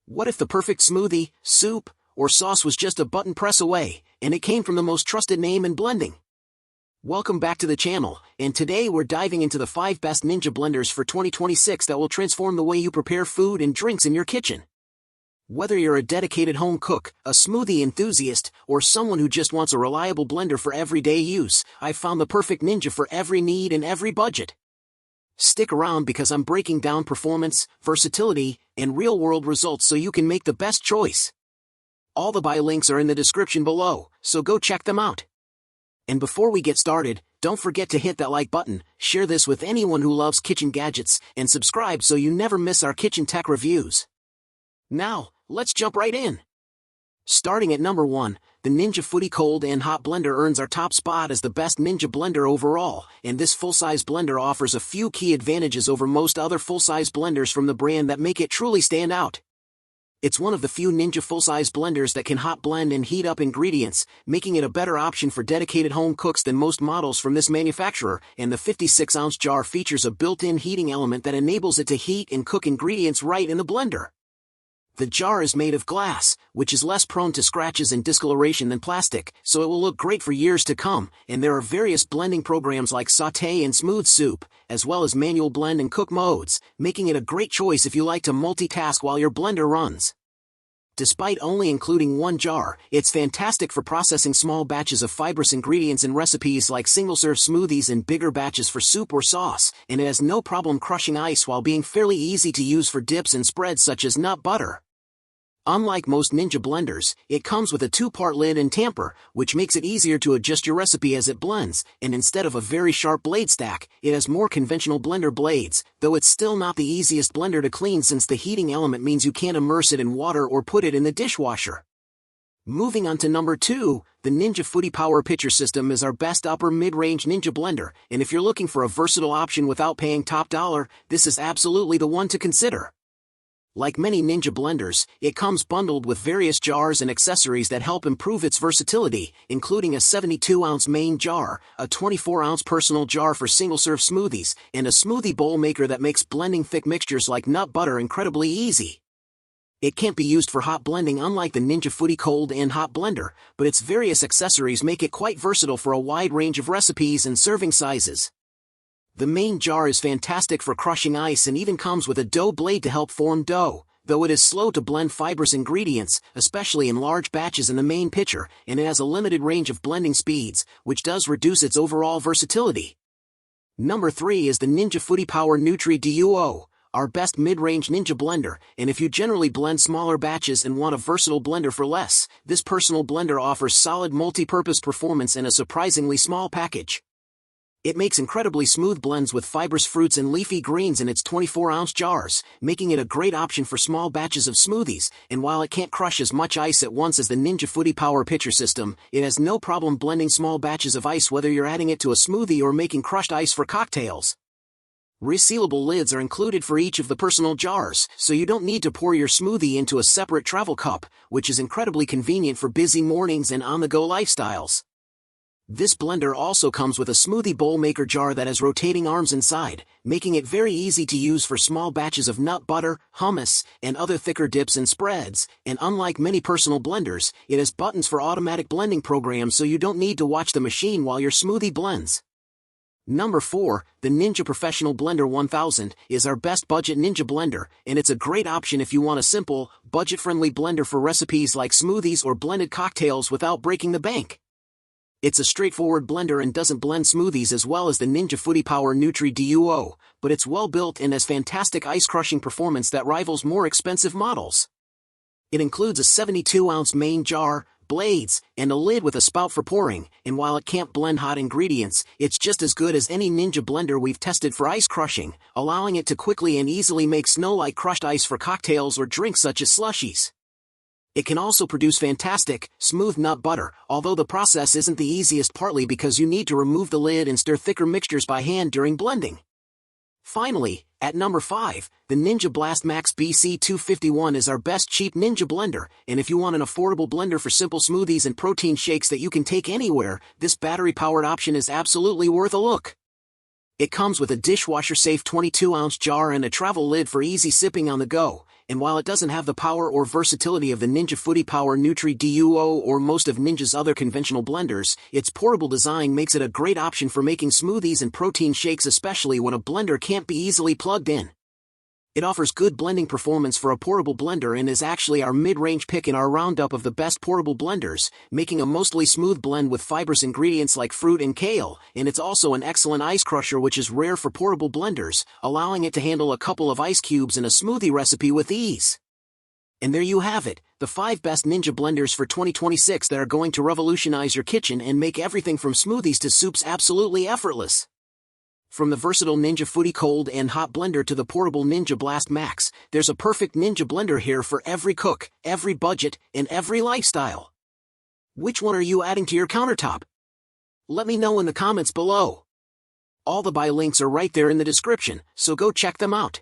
What if the perfect smoothie, soup, or sauce was just a button press away, and it came from the most trusted name in blending? Welcome back to the channel, and today we're diving into the 5 best Ninja blenders for 2026 that will transform the way you prepare food and drinks in your kitchen. Whether you're a dedicated home cook, a smoothie enthusiast, or someone who just wants a reliable blender for everyday use, I've found the perfect Ninja for every need and every budget. Stick around because I'm breaking down performance, versatility, and real-world results so you can make the best choice. All the buy links are in the description below, so go check them out. And before we get started, don't forget to hit that like button, share this with anyone who loves kitchen gadgets, and subscribe so you never miss our kitchen tech reviews. Now, let's jump right in. Starting at number 1, the Ninja Foodi Cold and Hot Blender earns our top spot as the best Ninja blender overall, and this full-size blender offers a few key advantages over most other full-size blenders from the brand that make it truly stand out. It's one of the few Ninja full-size blenders that can hot blend and heat up ingredients, making it a better option for dedicated home cooks than most models from this manufacturer, and the 56-ounce jar features a built-in heating element that enables it to heat and cook ingredients right in the blender. The jar is made of glass, which is less prone to scratches and discoloration than plastic, so it will look great for years to come, and there are various blending programs like Sauté and Smooth Soup, as well as manual blend and cook modes, making it a great choice if you like to multitask while your blender runs. Despite only including one jar, it's fantastic for processing small batches of fibrous ingredients in recipes like single-serve smoothies and bigger batches for soup or sauce, and it has no problem crushing ice while being fairly easy to use for dips and spreads such as nut butter. Unlike most Ninja blenders, it comes with a 2-part lid and tamper, which makes it easier to adjust your recipe as it blends, and instead of a very sharp blade stack, it has more conventional blender blades, though it's still not the easiest blender to clean since the heating element means you can't immerse it in water or put it in the dishwasher. Moving on to number 2, the Ninja Foodi Power Pitcher System is our best upper mid-range Ninja blender, and if you're looking for a versatile option without paying top dollar, this is absolutely the one to consider. Like many Ninja blenders, it comes bundled with various jars and accessories that help improve its versatility, including a 72-ounce main jar, a 24-ounce personal jar for single-serve smoothies, and a smoothie bowl maker that makes blending thick mixtures like nut butter incredibly easy. It can't be used for hot blending unlike the Ninja Foodi Cold and Hot Blender, but its various accessories make it quite versatile for a wide range of recipes and serving sizes. The main jar is fantastic for crushing ice and even comes with a dough blade to help form dough, though it is slow to blend fibrous ingredients, especially in large batches in the main pitcher, and it has a limited range of blending speeds, which does reduce its overall versatility. Number 3 is the Ninja Foodi Power Nutri Duo, our best mid-range Ninja blender, and if you generally blend smaller batches and want a versatile blender for less, this personal blender offers solid multi-purpose performance in a surprisingly small package. It makes incredibly smooth blends with fibrous fruits and leafy greens in its 24-ounce jars, making it a great option for small batches of smoothies, and while it can't crush as much ice at once as the Ninja Foodi Power Pitcher System, it has no problem blending small batches of ice whether you're adding it to a smoothie or making crushed ice for cocktails. Resealable lids are included for each of the personal jars, so you don't need to pour your smoothie into a separate travel cup, which is incredibly convenient for busy mornings and on-the-go lifestyles. This blender also comes with a smoothie bowl maker jar that has rotating arms inside, making it very easy to use for small batches of nut butter, hummus, and other thicker dips and spreads, and unlike many personal blenders, it has buttons for automatic blending programs so you don't need to watch the machine while your smoothie blends. Number 4, the Ninja Professional Blender 1000, is our best budget Ninja blender, and it's a great option if you want a simple, budget-friendly blender for recipes like smoothies or blended cocktails without breaking the bank. It's a straightforward blender and doesn't blend smoothies as well as the Ninja Foodi Power Nutri Duo, but it's well built and has fantastic ice-crushing performance that rivals more expensive models. It includes a 72-ounce main jar, blades, and a lid with a spout for pouring, and while it can't blend hot ingredients, it's just as good as any Ninja blender we've tested for ice crushing, allowing it to quickly and easily make snow-like crushed ice for cocktails or drinks such as slushies. It can also produce fantastic, smooth nut butter, although the process isn't the easiest partly because you need to remove the lid and stir thicker mixtures by hand during blending. Finally, at number 5, the Ninja Blast Max BC251 is our best cheap Ninja blender, and if you want an affordable blender for simple smoothies and protein shakes that you can take anywhere, this battery-powered option is absolutely worth a look. It comes with a dishwasher-safe 22-ounce jar and a travel lid for easy sipping on the go, And while it doesn't have the power or versatility of the Ninja Foodi Power Nutri Duo or most of Ninja's other conventional blenders, its portable design makes it a great option for making smoothies and protein shakes, especially when a blender can't be easily plugged in. It offers good blending performance for a portable blender and is actually our mid-range pick in our roundup of the best portable blenders, making a mostly smooth blend with fibrous ingredients like fruit and kale, and it's also an excellent ice crusher, which is rare for portable blenders, allowing it to handle a couple of ice cubes in a smoothie recipe with ease. And there you have it, the 5 best Ninja blenders for 2026 that are going to revolutionize your kitchen and make everything from smoothies to soups absolutely effortless. From the versatile Ninja Foodi Cold and Hot Blender to the portable Ninja Blast Max, there's a perfect Ninja blender here for every cook, every budget, and every lifestyle. Which one are you adding to your countertop? Let me know in the comments below. All the buy links are right there in the description, so go check them out.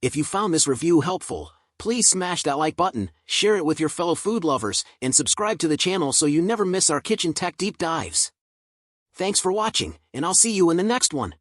If you found this review helpful, please smash that like button, share it with your fellow food lovers, and subscribe to the channel so you never miss our kitchen tech deep dives. Thanks for watching, and I'll see you in the next one.